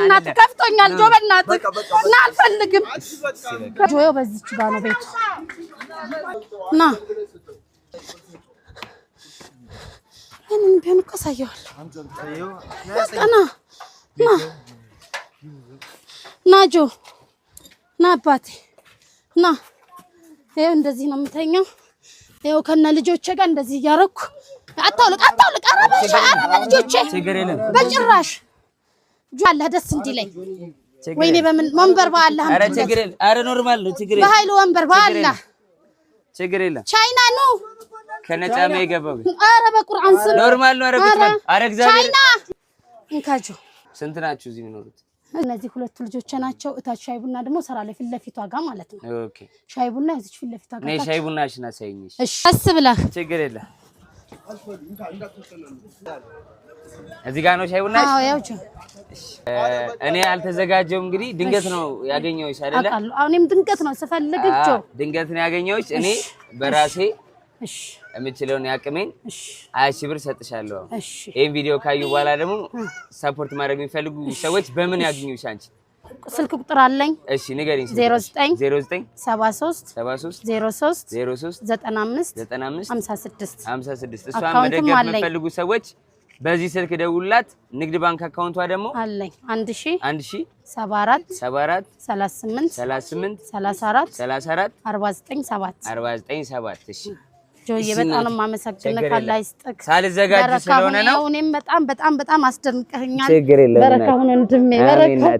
በእናትህ ከፍቶኛል ጆ በእናትህ ና አልፈልግም ጆ በዚች ጋር ነው ቤቱ ና እኔን ቢሆን እኮ ሳየዋለሁ ና ጆ ና አባቴ ና ይኸው እንደዚህ ነው የምተኛው ይኸው ከነ ልጆቼ ጋር እንደዚህ እያረኩ አታውልቅ ኧረ ልጆቼ በጭራሽ ጆ አለ ደስ እንዲለኝ ወይኔ በምን ወንበር በአላህ ኧረ ችግር የለም ኧረ ኖርማል ነው ችግር የለም በኃይሉ ወንበር በአላህ ችግር የለም ቻይና ነው ከነጫማ ይገባው ኧረ በቁርአን ስም ኖርማል ነው ኧረ እግዚአብሔር ቻይና እንካጆ ስንት ናችሁ እዚህ የሚኖሩት እነዚህ ሁለት ልጆች ናቸው እታች ሻይ ቡና ደግሞ ሰራ ለፊት ለፊቷ ጋር ማለት ነው ኦኬ ሻይ ቡና እዚህ ፊት ለፊቷ ጋር ነይ ሻይ ቡናሽን አሳይኝሽ እሺ አስብለህ ችግር የለም እዚህ ጋር ነው ሻይ ቡናሽ አዎ ያው እኔ አልተዘጋጀውም እንግዲህ ድንገት ነው ያገኘሁሽ አይደለ አሁንም ድንገት ነው ስፈልግቸው ድንገት ነው ያገኘሁሽ እኔ በራሴ እሺ እምችለውን ያቅሜን እሺ 20 ሺህ ብር ሰጥሻለሁ እሺ ይሄን ቪዲዮ ካዩ በኋላ ደግሞ ሰፖርት ማድረግ የሚፈልጉ ሰዎች በምን ያገኙሽ አንቺ ስልክ ቁጥር አለኝ እሺ ንገሪኝ 09 73 03 95 56 እሷን መደገፍ የምትፈልጉ ሰዎች በዚህ ስልክ ደውሉላት ንግድ ባንክ አካውንቷ ደግሞ አለኝ 1000 74 38 34 497 እሺ ጆዬ በጣም ማመሰግነው ካላ ይስጥክ ሳልዘጋጅ ስለሆነ ነው እኔም በጣም አስደንቀኸኛል በረካሁን ወንድሜ በረካሁ